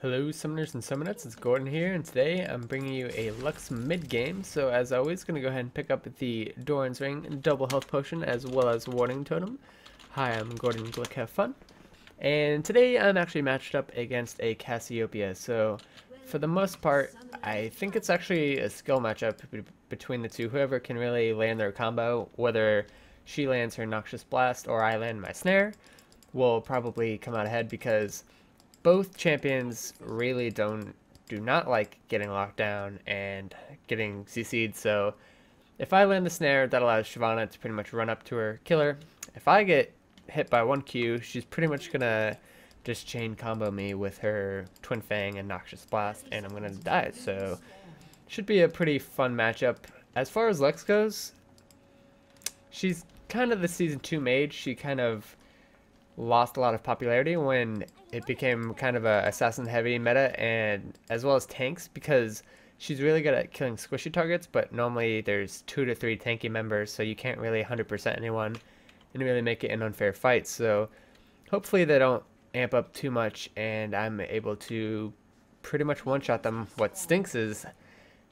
Hello summoners and summonettes, it's Gordon here, and today I'm bringing you a Lux mid game. So as always, going to go ahead and pick up the Doran's Ring double health potion as well as Warning Totem. Hi, I'm Gordon Glick, have fun. And today I'm actually matched up against a Cassiopeia, so for the most part, I think it's actually a skill matchup between the two. Whoever can really land their combo, whether she lands her Noxious Blast or I land my Snare, will probably come out ahead because both champions really do not like getting locked down and getting CC'd. So if I land the snare, that allows Shyvana to pretty much run up to her killer. If I get hit by 1Q, she's pretty much gonna just chain combo me with her Twin Fang and Noxious Blast, and I'm gonna die. So should be a pretty fun matchup. As far as Lex goes, she's kind of the Season 2 mage. She kind of lost a lot of popularity when it became kind of a assassin heavy meta, and as well as tanks, because she's really good at killing squishy targets, but normally there's 2 to 3 tanky members, so you can't really 100% anyone and really make it an unfair fight. So hopefully they don't amp up too much and I'm able to pretty much one-shot them. What stinks is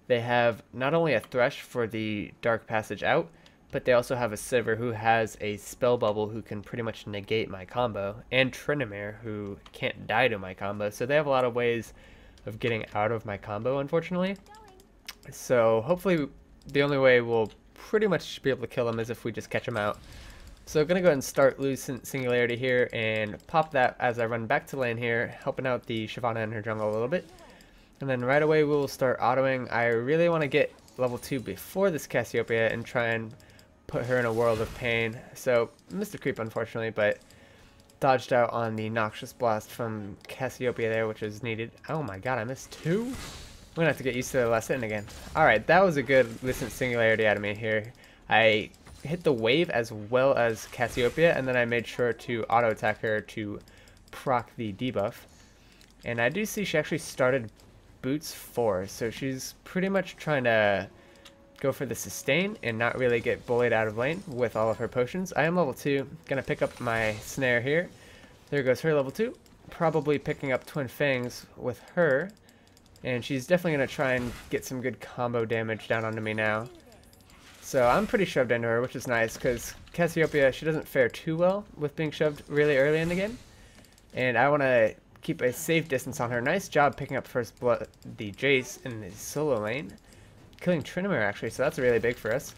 they have not only a Thresh for the Dark Passage out, but they also have a Sivir who has a Spell Bubble who can pretty much negate my combo, and Tryndamere who can't die to my combo. So they have a lot of ways of getting out of my combo, unfortunately. So hopefully the only way we'll pretty much be able to kill them is if we just catch them out. So gonna go ahead and start Lucent Singularity here and pop that as I run back to lane here, helping out the Shyvana in her jungle a little bit. And then right away we'll start autoing. I really want to get level 2 before this Cassiopeia and try and put her in a world of pain. So missed a creep unfortunately, but dodged out on the Noxious Blast from Cassiopeia there, which is needed. Oh my god, I missed 2? I'm gonna have to get used to the last hitting again. Alright, that was a good Lucent Singularity out of me here. I hit the wave as well as Cassiopeia, and then I made sure to auto attack her to proc the debuff. And I do see she actually started Boots 4, so she's pretty much trying to go for the sustain and not really get bullied out of lane with all of her potions. I am level 2, gonna pick up my snare here. There goes her level 2, probably picking up Twin Fangs with her, and she's definitely gonna try and get some good combo damage down onto me now. So I'm pretty shoved into her, which is nice because Cassiopeia, she doesn't fare too well with being shoved really early in the game, and I want to keep a safe distance on her. Nice job picking up first blood, the Jace in the solo lane. Killing Tryndamere actually, so that's really big for us.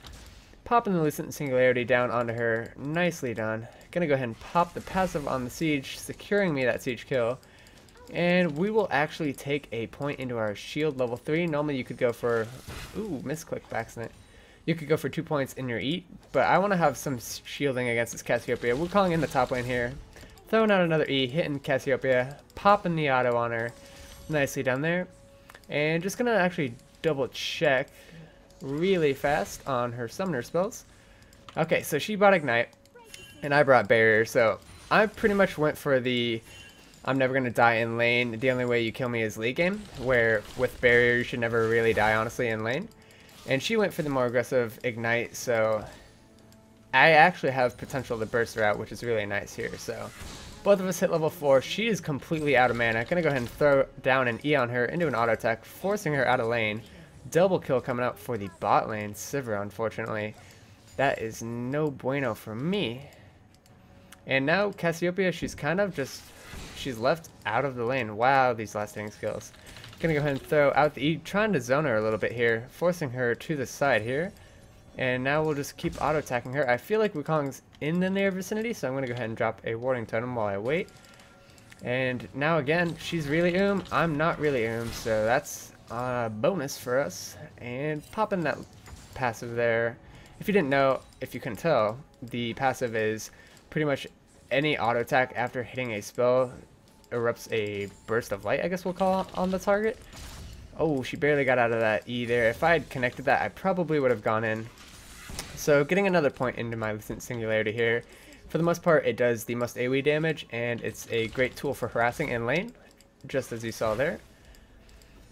Popping the Lucent Singularity down onto her, nicely done. Gonna go ahead and pop the passive on the siege, securing me that siege kill. And we will actually take a point into our shield level 3. Normally you could go for, ooh, misclick by accident. You could go for 2 points in your eat, but I want to have some shielding against this Cassiopeia. We're calling in the top lane here. Throwing out another E, hitting Cassiopeia, popping the auto on her. Nicely done there. And just gonna actually double check really fast on her summoner spells. Okay, so she brought Ignite and I brought Barrier, so I pretty much went for the I'm never gonna die in lane, the only way you kill me is late game, where with Barrier you should never really die honestly in lane. And she went for the more aggressive Ignite, so I actually have potential to burst her out, which is really nice here. So both of us hit level 4. She is completely out of mana. Gonna go ahead and throw down an E on her into an auto attack, forcing her out of lane. Double kill coming out for the bot lane. Sivir, unfortunately. That is no bueno for me. And now Cassiopeia, she's kind of just, she's left out of the lane. Wow, these last hitting skills. Gonna go ahead and throw out the E, trying to zone her a little bit here, forcing her to the side here. And now we'll just keep auto attacking her. I feel like Wukong's in the near vicinity, so I'm gonna go ahead and drop a warding totem while I wait. And now again, she's really I'm not really so that's a bonus for us. And popping that passive there. If you didn't know, if you couldn't tell, the passive is pretty much any auto attack after hitting a spell erupts a burst of light, I guess we'll call it, on the target. Oh, she barely got out of that E there. If I had connected that, I probably would have gone in. So getting another point into my Lucent Singularity here. For the most part, it does the most AoE damage, and it's a great tool for harassing in lane, just as you saw there.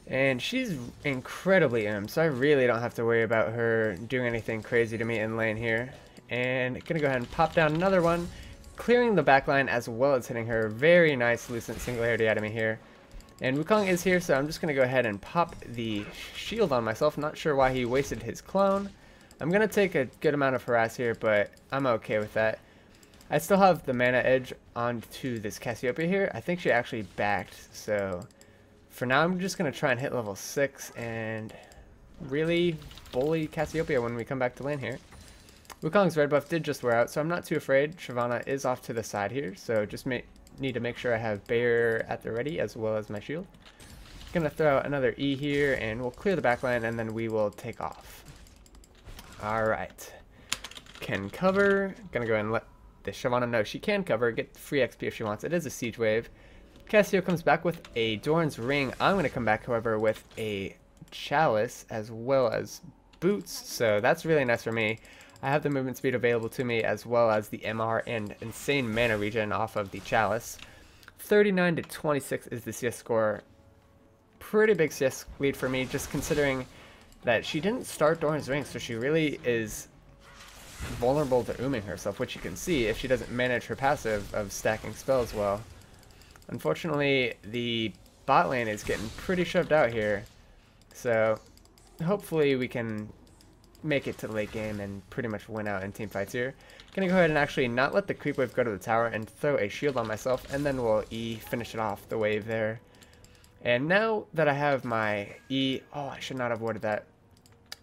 And she's incredibly so I really don't have to worry about her doing anything crazy to me in lane here. And gonna go ahead and pop down another one, clearing the backline as well as hitting her. Very nice Lucent Singularity out of me here. And Wukong is here, so I'm just going to go ahead and pop the shield on myself. Not sure why he wasted his clone. I'm going to take a good amount of harass here, but I'm okay with that. I still have the mana edge onto this Cassiopeia here. I think she actually backed, so for now I'm just going to try and hit level 6 and really bully Cassiopeia when we come back to lane here. Wukong's red buff did just wear out, so I'm not too afraid. Shyvana is off to the side here, so just need to make sure I have Bayer at the ready as well as my shield. Gonna throw out another E here, and we'll clear the backline, and then we will take off. Alright. Can cover. Gonna go ahead and let the Shyvana know she can cover, get free XP if she wants. It is a siege wave. Cassio comes back with a Doran's Ring. I'm gonna come back, however, with a Chalice as well as boots, so that's really nice for me. I have the movement speed available to me as well as the MR and insane mana regen off of the Chalice. 39 to 26 is the CS score. Pretty big CS lead for me, just considering that she didn't start Doran's Ring, so she really is vulnerable to ooming herself, which you can see if she doesn't manage her passive of stacking spells well. Unfortunately, the bot lane is getting pretty shoved out here, so hopefully we can make it to the late game and pretty much win out in team fights here. Gonna go ahead and actually not let the creep wave go to the tower and throw a shield on myself, and then we'll E finish it off the wave there. And now that I have my E, oh, I should not have warded that.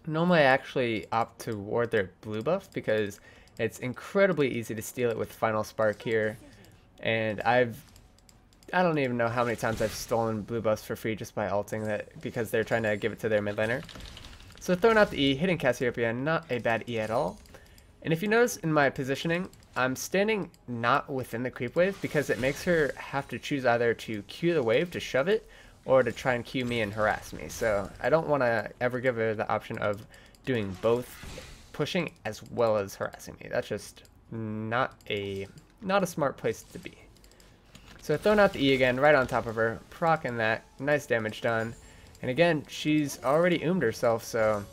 Normally I actually opt to ward their blue buff because it's incredibly easy to steal it with Final Spark here, and I don't even know how many times I've stolen blue buffs for free just by ulting that because they're trying to give it to their mid laner. So throwing out the E, hitting Cassiopeia, not a bad E at all. And if you notice in my positioning, I'm standing not within the creep wave because it makes her have to choose either to Q the wave to shove it or to try and Q me and harass me. So I don't want to ever give her the option of doing both, pushing as well as harassing me. That's just not a smart place to be. So throwing out the E again, right on top of her, proccing that, nice damage done. And again, she's already oomed herself, so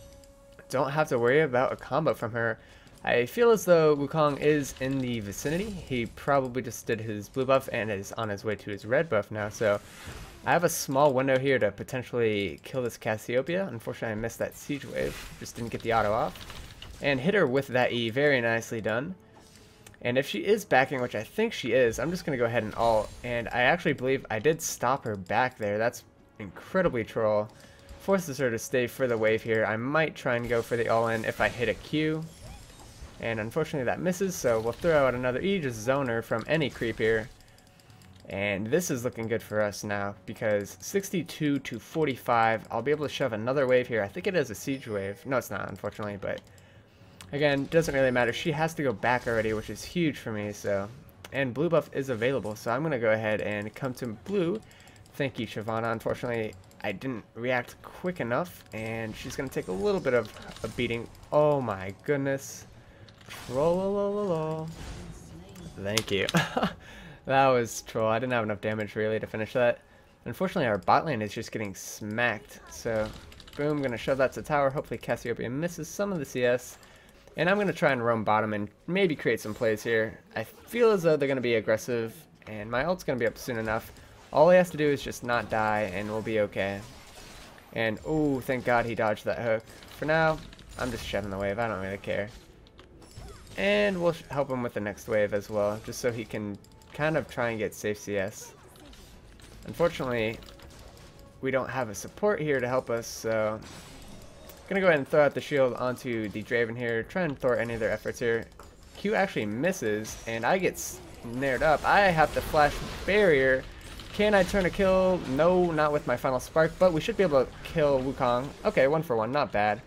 don't have to worry about a combo from her. I feel as though Wukong is in the vicinity. He probably just did his blue buff and is on his way to his red buff now, so I have a small window here to potentially kill this Cassiopeia. Unfortunately, I missed that siege wave, just didn't get the auto off. And hit her with that E, very nicely done. And if she is backing, which I think she is, I'm just going to go ahead and ult. And I actually believe I did stop her back there. That's incredibly troll. Forces her to stay for the wave here. I might try and go for the all-in if I hit a Q. And unfortunately that misses, so we'll throw out another E, just zone her from any creep here. And this is looking good for us now, because 62 to 45, I'll be able to shove another wave here. I think it is a siege wave. No, it's not, unfortunately, but again, doesn't really matter. She has to go back already, which is huge for me, so. And blue buff is available, so I'm going to go ahead and come to blue. Thank you, Shyvana. Unfortunately, I didn't react quick enough, and she's going to take a little bit of a beating. Oh my goodness. Troll. Thank you. That was troll. I didn't have enough damage really to finish that. Unfortunately, our bot lane is just getting smacked. So, boom, going to shove that to tower. Hopefully, Cassiopeia misses some of the CS. And I'm going to try and roam bottom and maybe create some plays here. I feel as though they're going to be aggressive, and my ult's going to be up soon enough. All he has to do is just not die, and we'll be okay. And, ooh, thank God he dodged that hook. For now, I'm just shoving the wave. I don't really care. And we'll help him with the next wave as well, just so he can kind of try and get safe CS. Unfortunately, we don't have a support here to help us, so I'm gonna go ahead and throw out the shield onto the Draven here, try and thwart any of their efforts here. Q actually misses, and I get snared up. I have to flash barrier. Can I turn a kill? No, not with my final spark, but we should be able to kill Wukong. Okay, 1 for 1, not bad.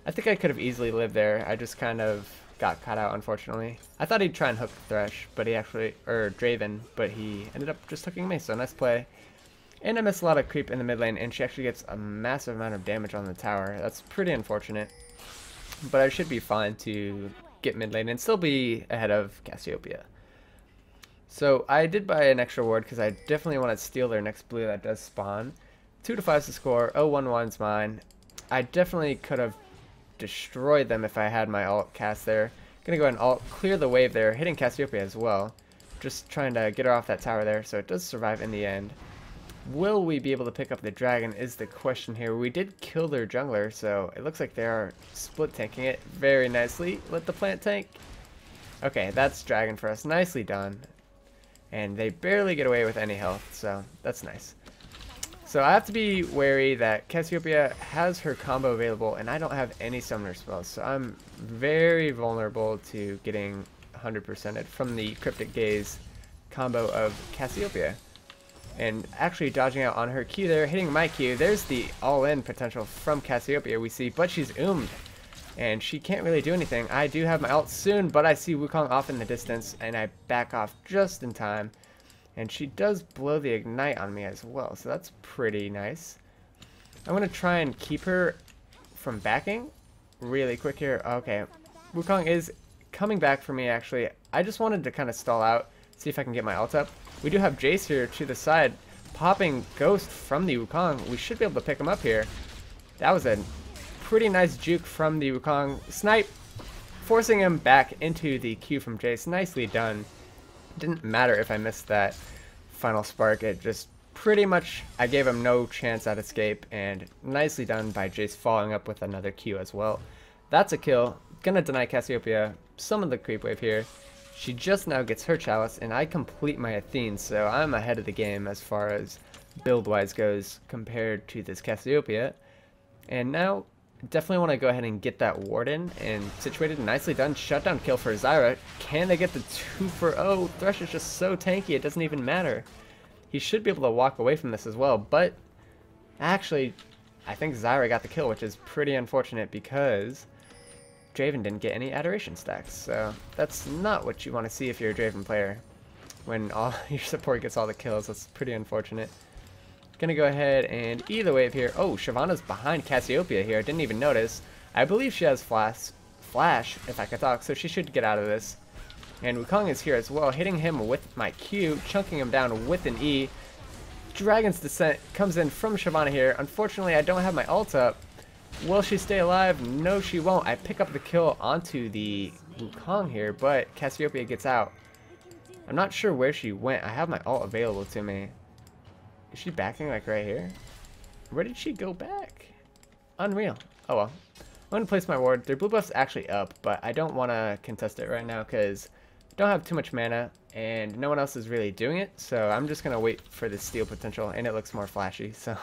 I think I could have easily lived there. I just kind of got caught out, unfortunately. I thought he'd try and hook Thresh, but he actually, or Draven, but he ended up just hooking me, so nice play. And I missed a lot of creep in the mid lane, and she actually gets a massive amount of damage on the tower. That's pretty unfortunate. But I should be fine to get mid lane and still be ahead of Cassiopeia. So I did buy an extra ward because I definitely want to steal their next blue that does spawn. 2 to 5 is the score, 0-1-1's mine. I definitely could have destroyed them if I had my ult cast there. Gonna go ahead and ult, clear the wave there, hitting Cassiopeia as well. Just trying to get her off that tower there, so it does survive in the end. will we be able to pick up the dragon is the question here. We did kill their jungler, so it looks like they are split tanking it very nicely. Let the plant tank. Okay, that's dragon for us. Nicely done. And they barely get away with any health, so that's nice. So I have to be wary that Cassiopeia has her combo available, and I don't have any summoner spells, so I'm very vulnerable to getting 100%ed from the Cryptic Gaze combo of Cassiopeia. And actually dodging out on her Q there, hitting my Q. There's the all-in potential from Cassiopeia we see, but she's oomed. And she can't really do anything. I do have my ult soon, but I see Wukong off in the distance, and I back off just in time. And she does blow the ignite on me as well, so that's pretty nice. I'm going to try and keep her from backing really quick here. Okay, Wukong is coming back for me, actually. I just wanted to kind of stall out, see if I can get my ult up. We do have Jace here to the side, popping Ghost from the Wukong. We should be able to pick him up here. That was a pretty nice juke from the Wukong. Snipe, forcing him back into the Q from Jace. Nicely done. Didn't matter if I missed that final spark. It just pretty much, I gave him no chance at escape, and nicely done by Jace following up with another Q as well. That's a kill. Gonna deny Cassiopeia some of the creep wave here. She just now gets her chalice, and I complete my Athene, so I'm ahead of the game as far as build-wise goes compared to this Cassiopeia. And now, definitely want to go ahead and get that ward in and situated. Nicely done. Shutdown kill for Zyra. Can they get the 2 for 0? Thresh is just so tanky, it doesn't even matter. He should be able to walk away from this as well, but actually, I think Zyra got the kill, which is pretty unfortunate because Draven didn't get any adoration stacks, so that's not what you want to see if you're a Draven player. When all your support gets all the kills, that's pretty unfortunate. Gonna go ahead and E the wave here. Oh, Shyvana's behind Cassiopeia here. I didn't even notice. I believe she has flash, if I could talk, so she should get out of this. And Wukong is here as well, hitting him with my Q, chunking him down with an E. Dragon's Descent comes in from Shyvana here. Unfortunately, I don't have my ult up. Will she stay alive? No, she won't. I pick up the kill onto the Wukong here, but Cassiopeia gets out. I'm not sure where she went. I have my ult available to me. Is she backing like right here? Where did she go back? Unreal. Oh well. I'm going to place my ward. Their blue buff's actually up, but I don't want to contest it right now because I don't have too much mana and no one else is really doing it. So I'm just going to wait for the steal potential, and it looks more flashy. So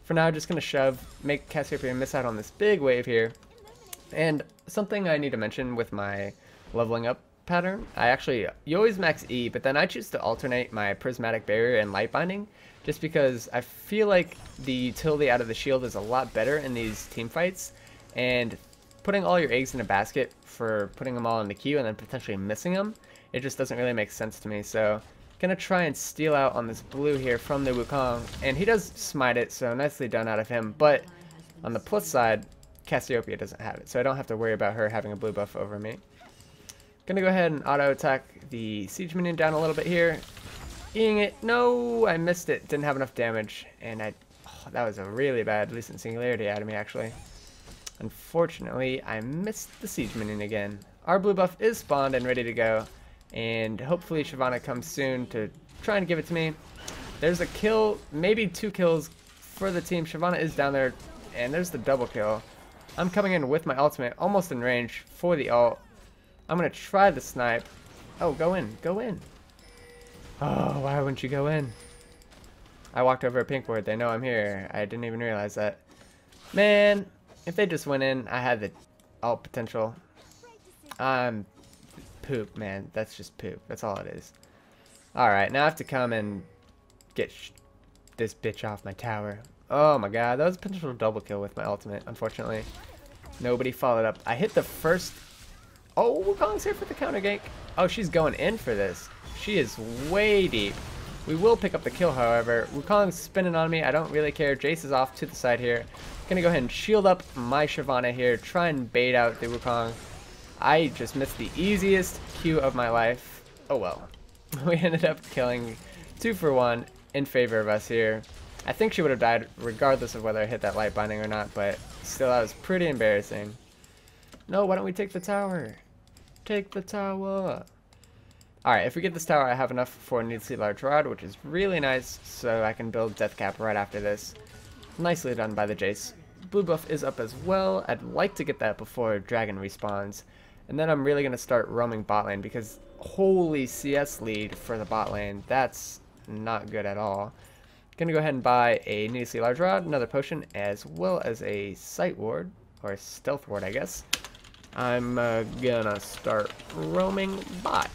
for now, I'm just going to shove, make Cassiopeia miss out on this big wave here. And something I need to mention with my leveling up pattern, you always max E, but then I choose to alternate my prismatic barrier and light binding, just because I feel like the utility out of the shield is a lot better in these team fights, and putting all your eggs in a basket for putting them all in the queue and then potentially missing them, it just doesn't really make sense to me. So gonna try and steal out on this blue here from the Wukong, and he does smite it, so nicely done out of him. But on the plus side, Cassiopeia doesn't have it, so I don't have to worry about her having a blue buff over me. Gonna go ahead and auto attack the siege minion down a little bit here. Eating it. No, I missed it. Didn't have enough damage, and that was a really bad Lucent Singularity out of me, actually. Unfortunately, I missed the siege minion again. Our blue buff is spawned and ready to go, and hopefully Shyvana comes soon to try and give it to me. There's a kill, maybe 2 kills for the team. Shyvana is down there, and there's the double kill. I'm coming in with my ultimate, almost in range for the ult. I'm going to try the snipe. Oh, go in. Go in. Oh, why wouldn't you go in? I walked over a pink ward. They know I'm here. I didn't even realize that. Man, if they just went in, I had the ult potential. Poop, man. That's just poop. That's all it is. Alright, now I have to come and get this bitch off my tower. Oh my god, that was a potential double kill with my ultimate, unfortunately. Nobody followed up. I hit the first... Oh, Wukong's here for the counter gank. Oh, she's going in for this. She is way deep. We will pick up the kill, however. Wukong's spinning on me. I don't really care. Jace is off to the side here. Gonna go ahead and shield up my Shyvana here. Try and bait out the Wukong. I just missed the easiest Q of my life. Oh well. We ended up killing 2 for 1 in favor of us here. I think she would have died regardless of whether I hit that light binding or not, but still, that was pretty embarrassing. No, why don't we take the tower? Take the tower. Alright, if we get this tower, I have enough for a needlessly large rod, which is really nice, so I can build death cap right after this. Nicely done by the Jace. Blue buff is up as well. I'd like to get that before Dragon respawns. And then I'm really going to start roaming bot lane because holy CS lead for the bot lane. That's not good at all. Gonna go ahead and buy a needlessly large rod, another potion, as well as a sight ward, or a stealth ward I guess. I'm gonna start roaming bot.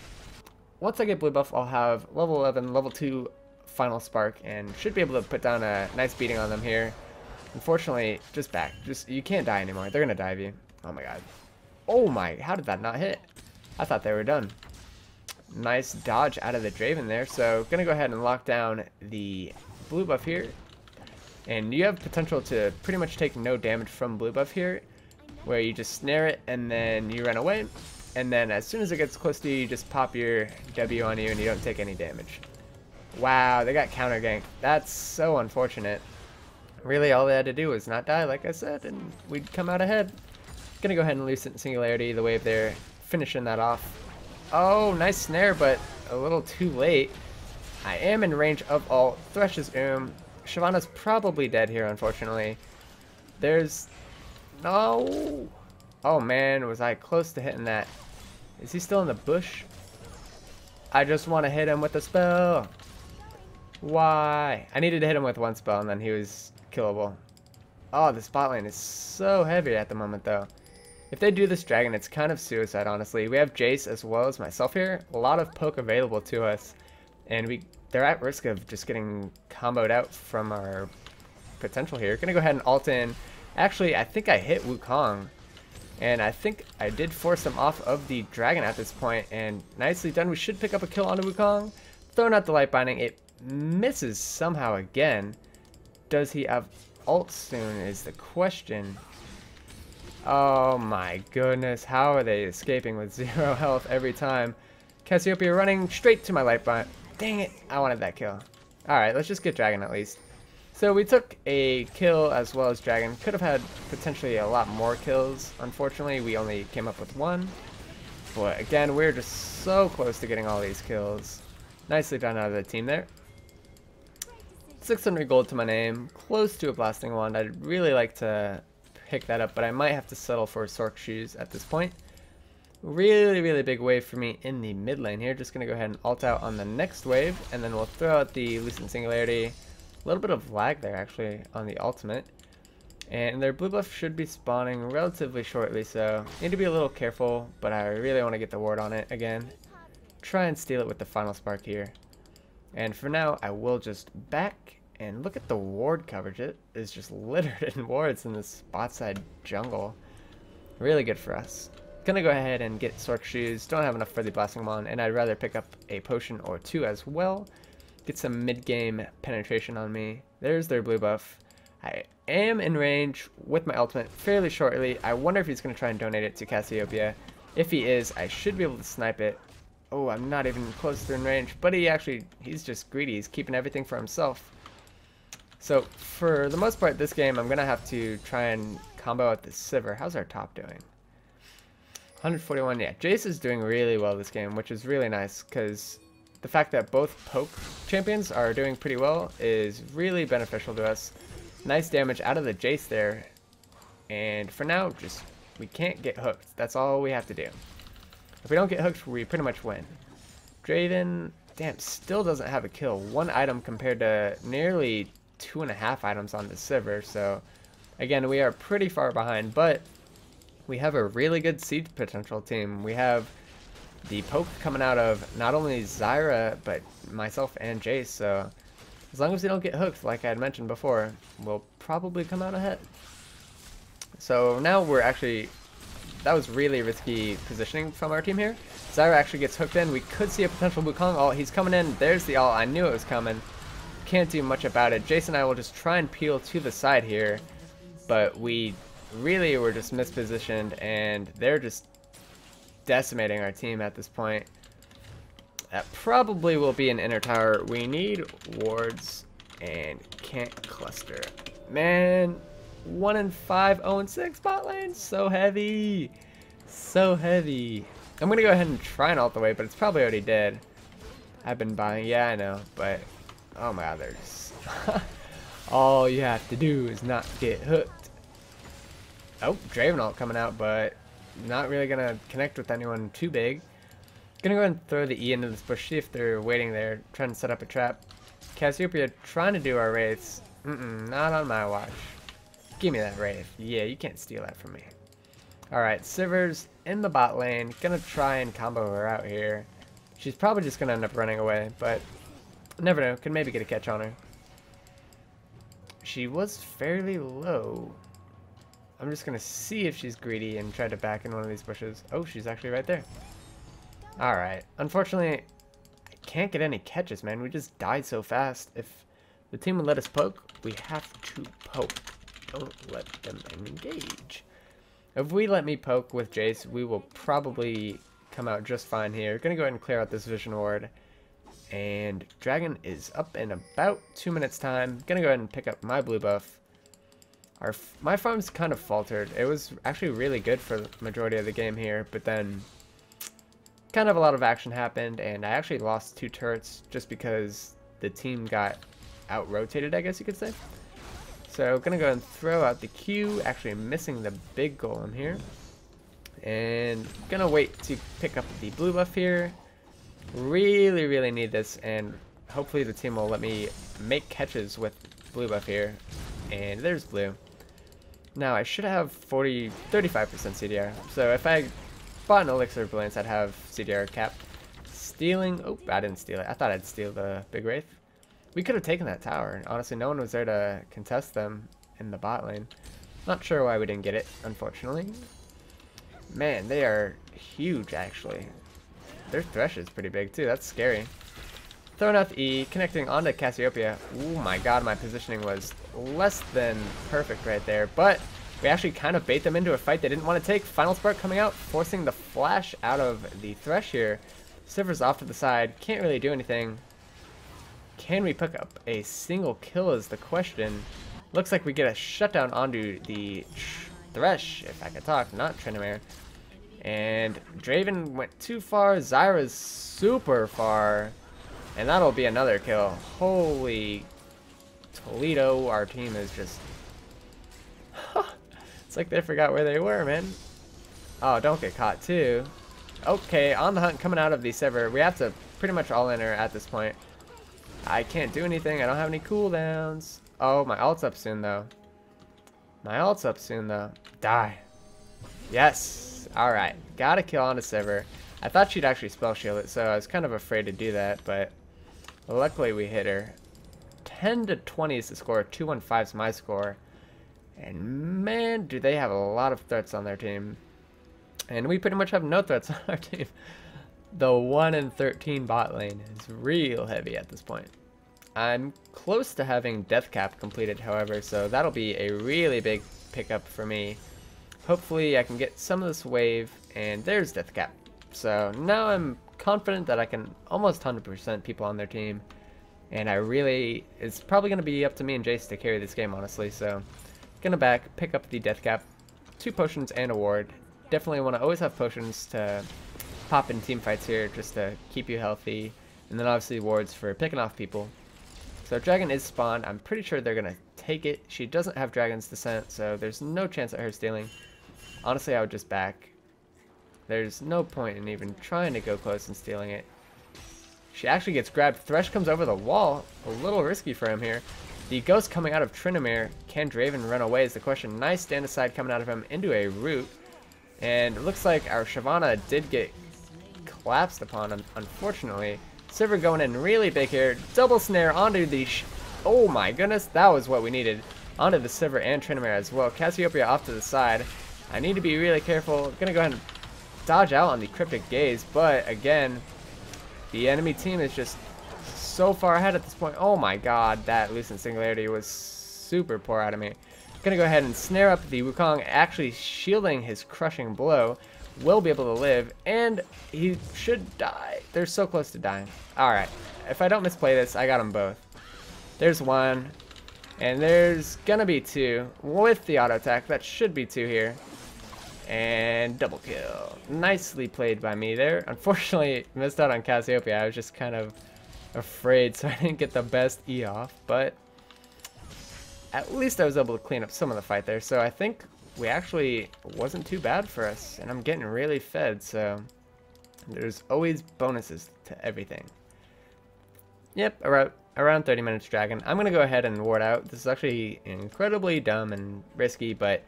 Once I get blue buff, I'll have level 11, level 2 final spark, and should be able to put down a nice beating on them here. Unfortunately, just back. You can't die anymore. They're gonna dive you. Oh my god. Oh my, how did that not hit? I thought they were done. Nice dodge out of the Draven there. So gonna go ahead and lock down the blue buff here. And you have potential to pretty much take no damage from blue buff here, where you just snare it and then you run away. And then as soon as it gets close to you, you just pop your W on you and you don't take any damage. Wow, they got counter ganked. That's so unfortunate. Really, all they had to do was not die, like I said, and we'd come out ahead. Gonna go ahead and loosen Singularity, the wave there, finishing that off. Oh, nice snare, but a little too late. I am in range of all. Thresh is Shyvana's probably dead here, unfortunately. There's... No! Oh man, was I close to hitting that. Is he still in the bush? I just want to hit him with a spell. Why? I needed to hit him with one spell and then he was killable. Oh, the spot lane is so heavy at the moment though. If they do this dragon, it's kind of suicide, honestly. We have Jace as well as myself here. A lot of poke available to us. And they're at risk of just getting comboed out from our potential here. Gonna go ahead and ult in. Actually, I think I hit Wukong. And I think I did force him off of the dragon at this point. And nicely done. We should pick up a kill onto Wukong. Throwing out the light binding. It misses somehow again. Does he have ult soon is the question. Oh my goodness. How are they escaping with 0 health every time? Cassiopeia running straight to my light bind. Dang it. I wanted that kill. Alright, let's just get dragon at least. So we took a kill as well as dragon. Could have had potentially a lot more kills. Unfortunately, we only came up with one. But again, we're just so close to getting all these kills. Nicely done out of the team there. 600 gold to my name. Close to a blasting wand. I'd really like to pick that up, but I might have to settle for Sork shoes at this point. Really big wave for me in the mid lane here. Just going to go ahead and ult out on the next wave, and then we'll throw out the Loosen Singularity. A little bit of lag there actually on the ultimate. And their blue buff should be spawning relatively shortly, so need to be a little careful, but I really want to get the ward on it again. Try and steal it with the final spark here. And for now, I will just back and look at the ward coverage. It is just littered in wards in this bot side jungle. Really good for us. Gonna go ahead and get Sork shoes. Don't have enough for the blasting wand, and I'd rather pick up a potion or two as well. Get some mid-game penetration on me. There's their blue buff. I am in range with my ultimate fairly shortly. I wonder if he's going to try and donate it to Cassiopeia. If he is, I should be able to snipe it. Oh, I'm not even close to in range. But he's just greedy. He's keeping everything for himself. So, for the most part, this game, I'm going to have to try and combo out the Sivir. How's our top doing? 141, yeah. Jace is doing really well this game, which is really nice, because the fact that both poke champions are doing pretty well is really beneficial to us. Nice damage out of the Jace there. And for now, we can't get hooked. That's all we have to do. If we don't get hooked, we pretty much win. Draven, damn, still doesn't have a kill. One item compared to nearly 2.5 items on the Sivir. So, again, we are pretty far behind. But we have a really good siege potential team. We have the poke coming out of not only Zyra, but myself and Jace, so as long as we don't get hooked, like I had mentioned before, we'll probably come out ahead. So now that was really risky positioning from our team here. Zyra actually gets hooked in. We could see a potential Wukong ult. He's coming in. There's the ult. I knew it was coming. Can't do much about it. Jace and I will just try and peel to the side here, but we really were just mispositioned, and they're just decimating our team at this point. That probably will be an inner tower. We need wards and can't cluster. Man, 1 in 5, 0 in 6 bot lane. So heavy. So heavy. I'm going to go ahead and try and ult the wave, but it's probably already dead. I've been buying. Yeah, I know, but oh my god, there's all you have to do is not get hooked. Oh, Dravenalt coming out, but not really gonna connect with anyone too big. Gonna go ahead and throw the E into this bush, see if they're waiting there, trying to set up a trap. Cassiopeia trying to do our wraiths. Not on my watch. Give me that wraith. Yeah, you can't steal that from me. Alright, Sivir's in the bot lane. Gonna try and combo her out here. She's probably just gonna end up running away, but never know. Could maybe get a catch on her. She was fairly low. I'm just gonna see if she's greedy and try to back in one of these bushes. Oh, she's actually right there. Alright. Unfortunately, I can't get any catches, man. We just died so fast. If the team would let us poke, we have to poke. Don't let them engage. If we let me poke with Jace, we will probably come out just fine here. Gonna go ahead and clear out this vision ward. And Dragon is up in about 2 minutes time. Gonna go ahead and pick up my blue buff. My farm's kind of faltered. It was actually really good for the majority of the game here, but then kind of a lot of action happened, and I actually lost 2 turrets just because the team got out-rotated, I guess you could say. So gonna go ahead and throw out the Q, actually missing the big golem here. And gonna wait to pick up the blue buff here. Really, really need this, and hopefully the team will let me make catches with blue buff here. And there's blue. Now I should have 35% CDR. So if I bought an Elixir of Brilliance, I'd have CDR cap. Stealing, oh, I didn't steal it. I thought I'd steal the big wraith. We could have taken that tower. Honestly, no one was there to contest them in the bot lane. Not sure why we didn't get it, unfortunately. Man, they are huge, actually. Their Thresh is pretty big, too. That's scary. Throwing out the E, connecting onto Cassiopeia. Oh my god, my positioning was less than perfect right there. But we actually kind of bait them into a fight they didn't want to take. Final Spark coming out, forcing the flash out of the Thresh here. Sivir's off to the side. Can't really do anything. Can we pick up a single kill is the question. Looks like we get a shutdown onto the Thresh, if I could talk, not Trinamere. And Draven went too far. Zyra's super far. And that'll be another kill. Holy Toledo, our team is just... It's like they forgot where they were, man. Oh, don't get caught too. Okay, on the hunt coming out of the Sivir. We have to pretty much all in her at this point. I can't do anything. I don't have any cooldowns. Oh, my ult's up soon, though. My ult's up soon, though. Die. Yes. Alright. Got a kill on the Sivir. I thought she'd actually spell shield it, so I was kind of afraid to do that, but luckily we hit her. 10 to 20 is the score. 215 is my score. And man, do they have a lot of threats on their team. And we pretty much have no threats on our team. The 1-13 bot lane is real heavy at this point. I'm close to having death cap completed, however, so that'll be a really big pickup for me. Hopefully I can get some of this wave, and there's death cap. So now I'm confident that I can almost 100% people on their team. And it's probably going to be up to me and Jace to carry this game, honestly. So gonna pick up the death cap, 2 potions and a ward. Definitely want to always have potions to pop in team fights here just to keep you healthy. And then obviously wards for picking off people. So Dragon is spawned. I'm pretty sure they're going to take it. She doesn't have Dragon's Descent, so there's no chance at her stealing. Honestly, I would just back. There's no point in even trying to go close and stealing it. She actually gets grabbed. Thresh comes over the wall. A little risky for him here. The ghost coming out of Trinamere. Can Draven run away is the question. Nice stand aside coming out of him into a root. And it looks like our Shyvana did get collapsed upon, unfortunately. Sivir going in really big here. Double snare onto the... oh my goodness, that was what we needed. Onto the Sivir and Trinamere as well. Cassiopeia off to the side. I need to be really careful. Gonna go ahead and dodge out on the Cryptic Gaze, but again, the enemy team is just so far ahead at this point. Oh my god, that Lucent Singularity was super poor out of me. Gonna go ahead and snare up the Wukong, actually shielding his crushing blow. Will be able to live, and he should die. They're so close to dying. Alright, if I don't misplay this, I got them both. There's one, and there's gonna be 2 with the auto attack. That should be 2 here. And double kill. Nicely played by me there. Unfortunately, missed out on Cassiopeia. I was just kind of afraid, so I didn't get the best E off, but at least I was able to clean up some of the fight there, so I think we actually wasn't too bad for us, and I'm getting really fed, so there's always bonuses to everything. Yep, around 30 minutes dragon. I'm going to go ahead and ward out. This is actually incredibly dumb and risky, but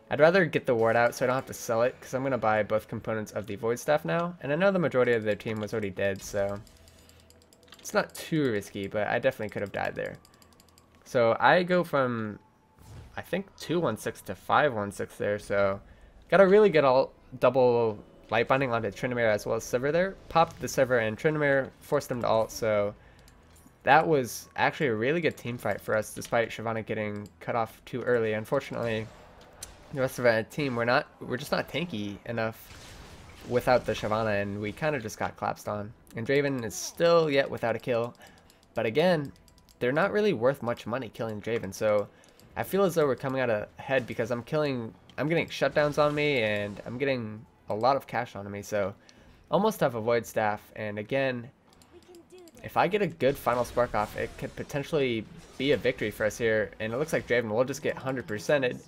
I'd rather get the ward out so I don't have to sell it, because I'm going to buy both components of the Void Staff now, and I know the majority of their team was already dead, so it's not too risky, but I definitely could have died there. So I go from, I think, 216 to 516 there, so got a really good double light binding onto Tryndamere as well as Sivir there. Popped the Sivir and Tryndamere, forced them to ult, so that was actually a really good team fight for us, despite Shyvana getting cut off too early. Unfortunately, the rest of our team, we're just not tanky enough without the Shyvana, and we kind of just got collapsed on. And Draven is still yet without a kill, but again, they're not really worth much money killing Draven, so I feel as though we're coming out ahead because I'm getting shutdowns on me, and I'm getting a lot of cash on me, so almost have a Void Staff, and again, if I get a good final spark off, it could potentially be a victory for us here, and it looks like Draven will just get 100%ed,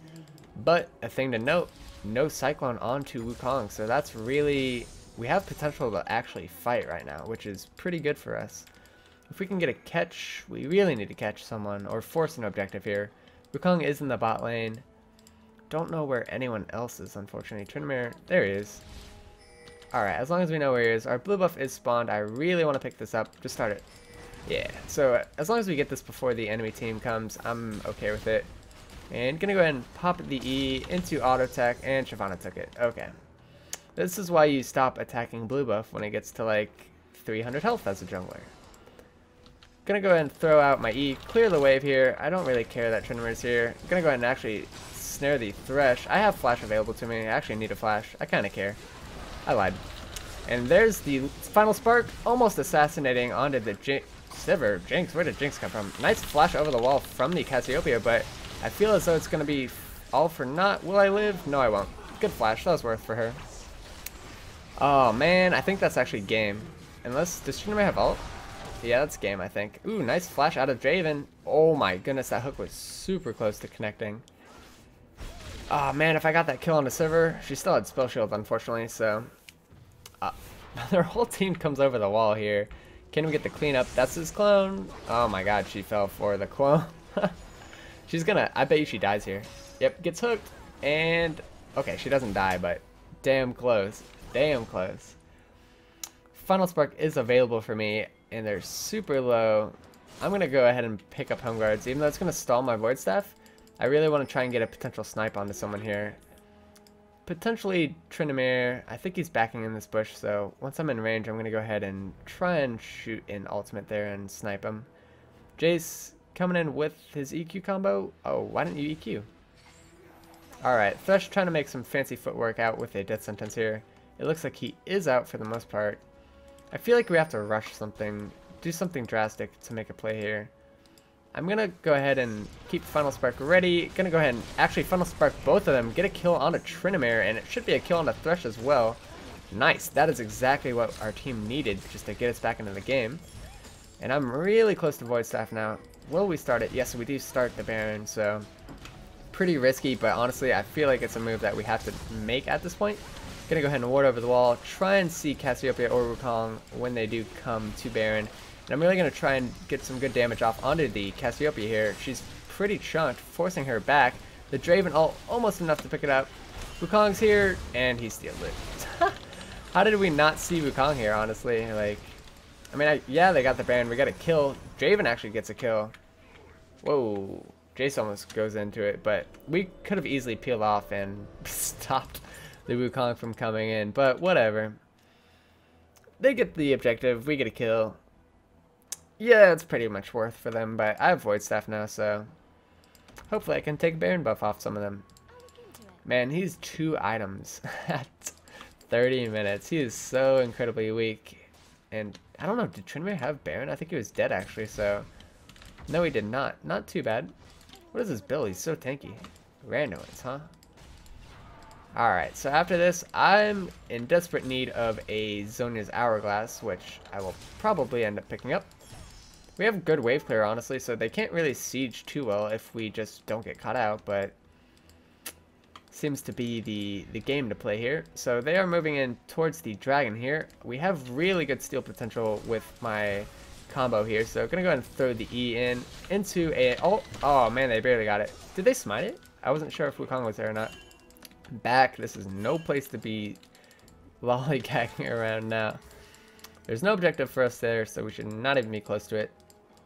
but a thing to note, no Cyclone onto Wukong, so that's really, we have potential to actually fight right now, which is pretty good for us. If we can get a catch, we really need to catch someone, or force an objective here. Wukong is in the bot lane. Don't know where anyone else is, unfortunately. Tryndamere, there he is. Alright, as long as we know where he is. Our blue buff is spawned. I really want to pick this up. Just start it. Yeah, so as long as we get this before the enemy team comes, I'm okay with it. And gonna go ahead and pop the E into auto attack, and Shyvana took it. Okay. This is why you stop attacking blue buff when it gets to like 300 health as a jungler. Gonna go ahead and throw out my E, clear the wave here. I don't really care that Tryndamere's here. Gonna go ahead and actually snare the Thresh. I have flash available to me. I actually need a flash. I kind of care. I lied. And there's the final spark, almost assassinating onto the Sivir. Jinx, where did Jinx come from? Nice flash over the wall from the Cassiopeia, but I feel as though it's going to be all for naught. Will I live? No, I won't. Good flash. That was worth for her. Oh, man. I think that's actually game. Unless, does Tryndamere have ult? Yeah, that's game, I think. Ooh, nice flash out of Draven. Oh my goodness, that hook was super close to connecting. Oh man, if I got that kill on the Sivir, she still had spell shield, unfortunately, so their whole team comes over the wall here. Can we get the cleanup? That's his clone. Oh my god, she fell for the clone. She's gonna, I bet you she dies here. Yep, gets hooked, and okay, she doesn't die, but damn close. Damn close. Final Spark is available for me, and they're super low. I'm gonna go ahead and pick up Home Guards, even though it's gonna stall my Void Staff. I really want to try and get a potential snipe onto someone here. Potentially Tryndamere. I think he's backing in this bush, so once I'm in range, I'm going to go ahead and try and shoot an ultimate there and snipe him. Jace coming in with his EQ combo. Oh, why didn't you EQ? Alright, Thresh trying to make some fancy footwork out with a death sentence here. It looks like he is out for the most part. I feel like we have to rush something, do something drastic to make a play here. I'm going to go ahead and keep Final Spark ready. Going to go ahead and actually Final Spark both of them. Get a kill on a Tryndamere, and it should be a kill on a Thresh as well. Nice. That is exactly what our team needed just to get us back into the game. And I'm really close to Void Staff now. Will we start it? Yes, we do start the Baron, so pretty risky, but honestly, I feel like it's a move that we have to make at this point. Going to go ahead and ward over the wall. Try and see Cassiopeia or Wukong when they do come to Baron. And I'm really going to try and get some good damage off onto the Cassiopeia here. She's pretty chunked, forcing her back. The Draven ult almost enough to pick it up. Wukong's here, and he steals it. How did we not see Wukong here, honestly? Like, I mean, yeah, they got the Baron. We got a kill. Draven actually gets a kill. Whoa. Jace almost goes into it, but we could have easily peeled off and stopped the Wukong from coming in, but whatever. They get the objective. We get a kill. Yeah, it's pretty much worth for them, but I have Void Staff now, so hopefully I can take Baron buff off some of them. Man, he's 2 items at 30 minutes. He is so incredibly weak. And I don't know, did Tryndamere have Baron? I think he was dead, actually, so no, he did not. Not too bad. What is his build? He's so tanky. Randoids, huh? Alright, so after this, I'm in desperate need of a Zhonya's Hourglass, which I will probably end up picking up. We have good wave clear, honestly, so they can't really siege too well if we just don't get caught out, but seems to be the game to play here. So they are moving in towards the dragon here. We have really good steal potential with my combo here, so gonna go ahead and throw the E in into a oh man, they barely got it. Did they smite it? I wasn't sure if Wukong was there or not. Back, this is no place to be lollygagging around now. There's no objective for us there, so we should not even be close to it.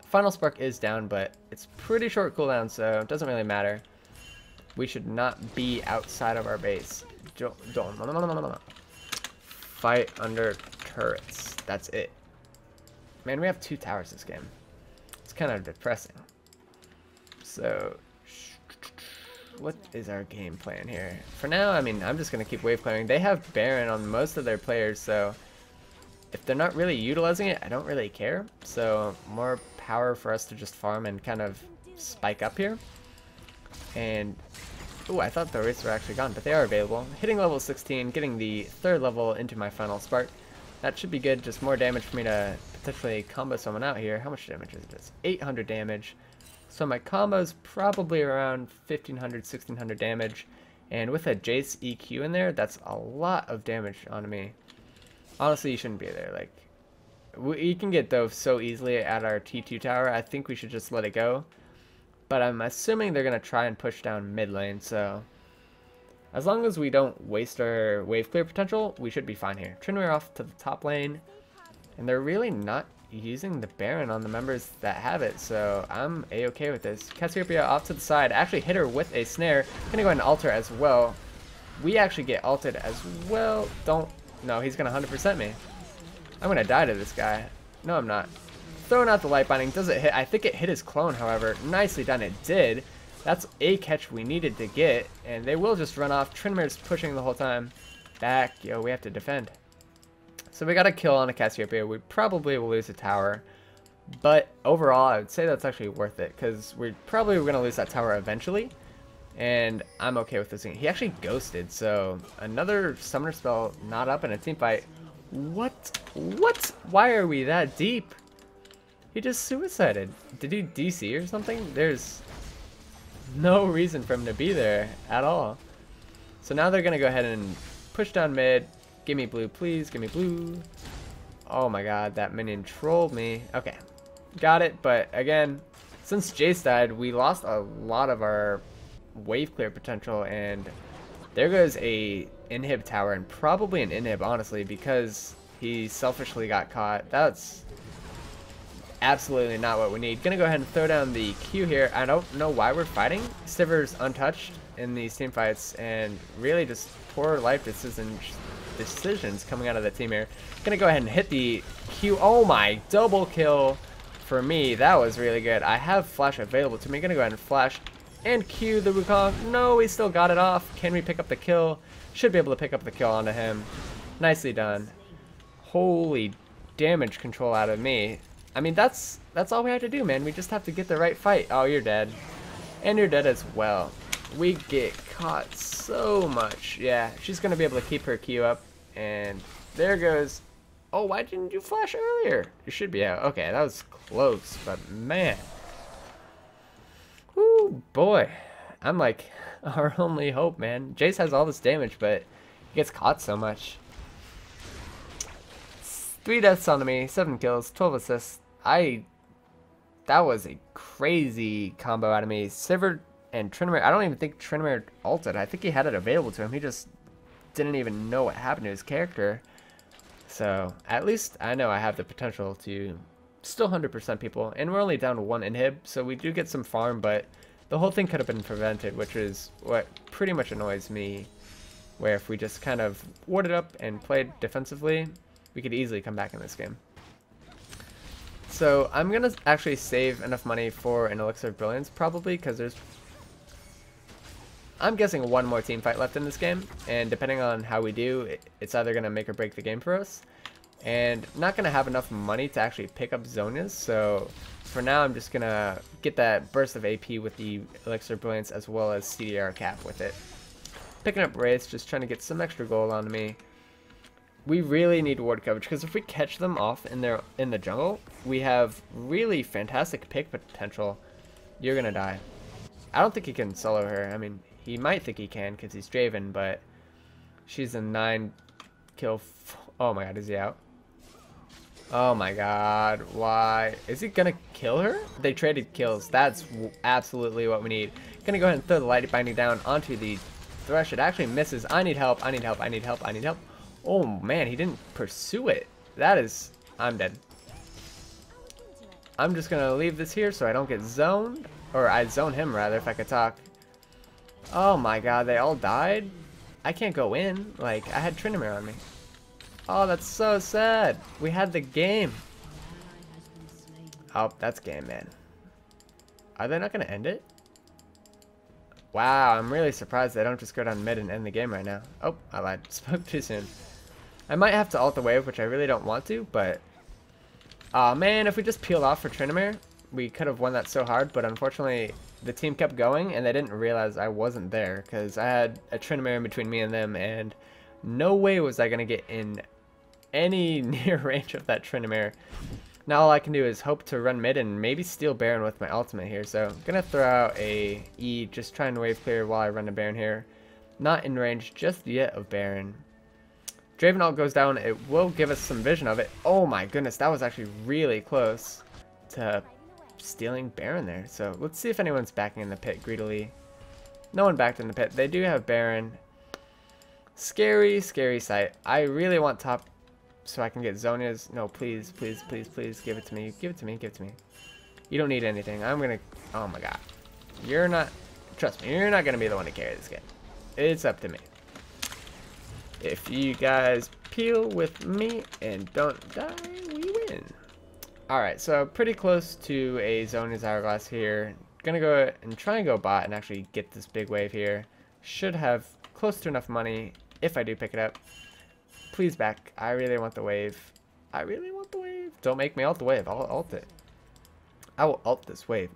Final Spark is down, but it's pretty short cooldown, so it doesn't really matter. We should not be outside of our base. Don't. Fight under turrets. That's it. Man, we have 2 towers this game. It's kind of depressing. So, what is our game plan here? For now, I mean, I'm just going to keep wave clearing. They have Baron on most of their players, so if they're not really utilizing it, I don't really care. So, more power for us to just farm and kind of spike up here. And, oh, I thought the wraiths were actually gone, but they are available. Hitting level 16, getting the 3rd level into my final spark. That should be good, just more damage for me to potentially combo someone out here. How much damage is this? 800 damage. So my combo's probably around 1500, 1600 damage. And with a Jace EQ in there, that's a lot of damage on me. Honestly, you shouldn't be there. Like, you can get those so easily at our T2 tower. I think we should just let it go. But I'm assuming they're going to try and push down mid lane, so as long as we don't waste our wave clear potential, we should be fine here. Trinware off to the top lane, and they're really not using the Baron on the members that have it, so I'm a-okay with this. Cassiopeia off to the side, actually hit her with a snare. Gonna go ahead and ult her as well. We actually get ulted as well. No, he's gonna 100% me. I'm gonna die to this guy. No, I'm not. Throwing out the light binding, does it hit? I think it hit his clone, however. Nicely done, it did. That's a catch we needed to get, and they will just run off. Trinmer's pushing the whole time. Back, yo, we have to defend. So we got a kill on a Cassiopeia. We probably will lose a tower, but overall, I would say that's actually worth it, because we're probably going to lose that tower eventually, and I'm okay with this thing. He actually ghosted, so another summoner spell not up in a team fight. What? Why are we that deep? He just suicided. Did he DC or something? There's no reason for him to be there at all. So now they're going to go ahead and push down mid. Give me blue, please. Give me blue. Oh my god, that minion trolled me. Okay, got it. But again, since Jace died, we lost a lot of our wave clear potential. And there goes a inhib tower, and probably an inhib, honestly, because he selfishly got caught. That's absolutely not what we need. Gonna go ahead and throw down the Q here. I don't know why we're fighting. Sivir's untouched in these team fights, and really just poor life decisions coming out of the team here. Gonna go ahead and hit the Q. Oh my, double kill for me. That was really good. I have flash available to me. Gonna go ahead and flash and Q the Wukong. No, we still got it off. Can we pick up the kill? Should be able to pick up the kill onto him. Nicely done. Holy damage control out of me. I mean, that's all we have to do, man. We just have to get the right fight. Oh, you're dead. And you're dead as well. We get caught so much. Yeah, she's going to be able to keep her Q up. And there goes. Oh, why didn't you flash earlier? You should be out. Okay, that was close, but man. Whoo, boy. I'm like our only hope, man. Jace has all this damage, but he gets caught so much. 3 deaths onto me, 7 kills, 12 assists. That was a crazy combo out of me. Sivir and Trinmer, I don't even think Trinmer ulted. I think he had it available to him. He just didn't even know what happened to his character. So, at least I know I have the potential to still 100% people. And we're only down to 1 inhib, so we do get some farm, but the whole thing could have been prevented, which is what pretty much annoys me. Where if we just kind of warded up and played defensively, we could easily come back in this game. So I'm going to actually save enough money for an Elixir of Brilliance, probably, because there's, I'm guessing, 1 more team fight left in this game. And depending on how we do, it's either going to make or break the game for us. And not going to have enough money to actually pick up Zonias, so for now I'm just going to get that burst of AP with the Elixir of Brilliance as well as CDR cap with it. Picking up Wraiths, just trying to get some extra gold onto me. we really need ward coverage, because if we catch them off in the jungle, we have really fantastic pick potential. You're gonna die. I don't think he can solo her. I mean, he might think he can because he's Draven, but she's a 9 kill. Oh my god, is he out? Oh my god, why? Is he gonna kill her? They traded kills. That's absolutely what we need. Gonna go ahead and throw the light binding down onto the Thresh. It actually misses. I need help, I need help, I need help, I need help. Oh man, he didn't pursue it. That is... I'm dead. I'm just gonna leave this here so I don't get zoned. Or I'd zone him rather if I could talk. Oh my god, they all died? I can't go in. Like, I had Tryndamere on me. Oh, that's so sad. We had the game. Oh, that's game, man. Are they not gonna end it? Wow, I'm really surprised they don't just go down mid and end the game right now. Oh, I lied. Spoke too soon. I might have to ult the wave, which I really don't want to, but... Aw, man, if we just peeled off for Tryndamere, we could have won that so hard, but unfortunately, the team kept going, and they didn't realize I wasn't there, because I had a Tryndamere in between me and them, and no way was I going to get in any near range of that Tryndamere. Now all I can do is hope to run mid and maybe steal Baron with my ultimate here. So I'm going to throw out a E, just trying to wave clear while I run a Baron here. Not in range just yet of Baron. Draven ult goes down. It will give us some vision of it. Oh my goodness, that was actually really close to stealing Baron there. So let's see if anyone's backing in the pit greedily. No one backed in the pit. They do have Baron. Scary, scary sight. I really want top so I can get Zhonya's. No, please, please, please, please, give it to me. Give it to me, give it to me. You don't need anything. I'm gonna... Oh my god. You're not... Trust me, you're not gonna be the one to carry this game. It's up to me. If you guys peel with me and don't die, we win. Alright, so pretty close to a Zhonya's Hourglass here. Gonna go and try and go bot and actually get this big wave here. Should have close to enough money if I do pick it up. Please back. I really want the wave. I really want the wave. Don't make me ult the wave. I'll ult it. I will ult this wave.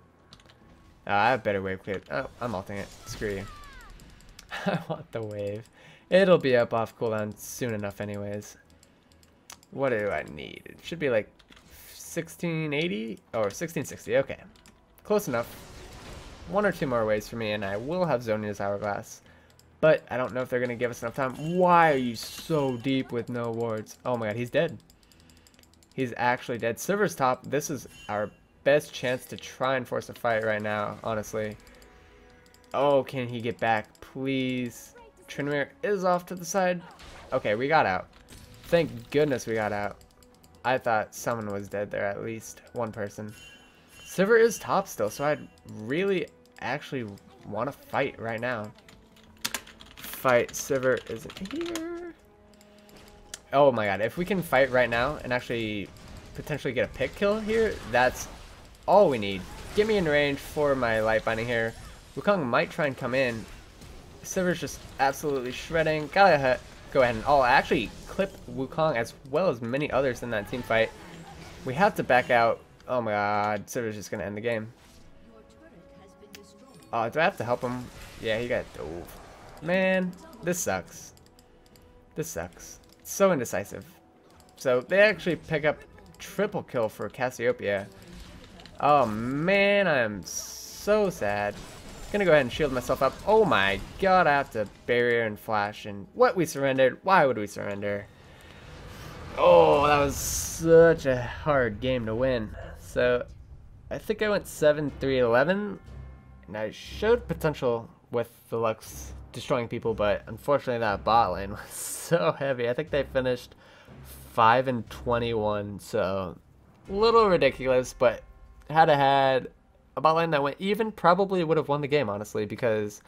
I have better wave cleared. Oh, I'm ulting it. Screw you. I want the wave. It'll be up off cooldown soon enough anyways. What do I need? It should be like 1680 or 1660. Okay. Close enough. One or two more waves for me and I will have Zhonya's Hourglass. But I don't know if they're going to give us enough time. Why are you so deep with no wards? Oh my god, he's dead. He's actually dead. Silver's top. This is our best chance to try and force a fight right now, honestly. Oh, can he get back? Please. Tryndamere is off to the side. Okay, we got out. Thank goodness we got out. I thought someone was dead there, at least one person. Silver is top still, so I'd really actually want to fight right now. Fight. Silver isn't here. Oh my god, if we can fight right now and actually potentially get a pick kill here, that's all we need. Get me in range for my light binding here. Wukong might try and come in. Silver's just absolutely shredding. Gotta go ahead and I'll actually clip Wukong as well as many others in that team fight. We have to back out. Oh my god, Silver's just gonna end the game. Oh, do I have to help him? Yeah, he got dove. Man, this sucks. This sucks. It's so indecisive. So they actually pick up triple kill for Cassiopeia. Oh man, I am so sad. Gonna go ahead and shield myself up. Oh my god, I have to barrier and flash. And what, we surrendered? Why would we surrender? Oh, that was such a hard game to win. So I think I went 7-3-11. And I showed potential with the Lux destroying people, but unfortunately that bot lane was so heavy. I think they finished 5-21, so a little ridiculous, but had I had a bot lane that went even, probably would have won the game, honestly, because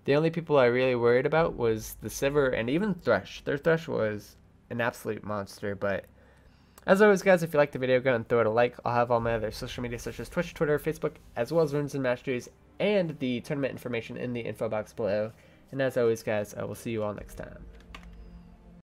the only people I really worried about was the Sivir and even Thresh. Their Thresh was an absolute monster, but as always, guys, if you liked the video, go and throw it a like. I'll have all my other social media such as Twitch, Twitter, Facebook, as well as Runes and Masteries, and the tournament information in the info box below. And as always, guys, I will see you all next time.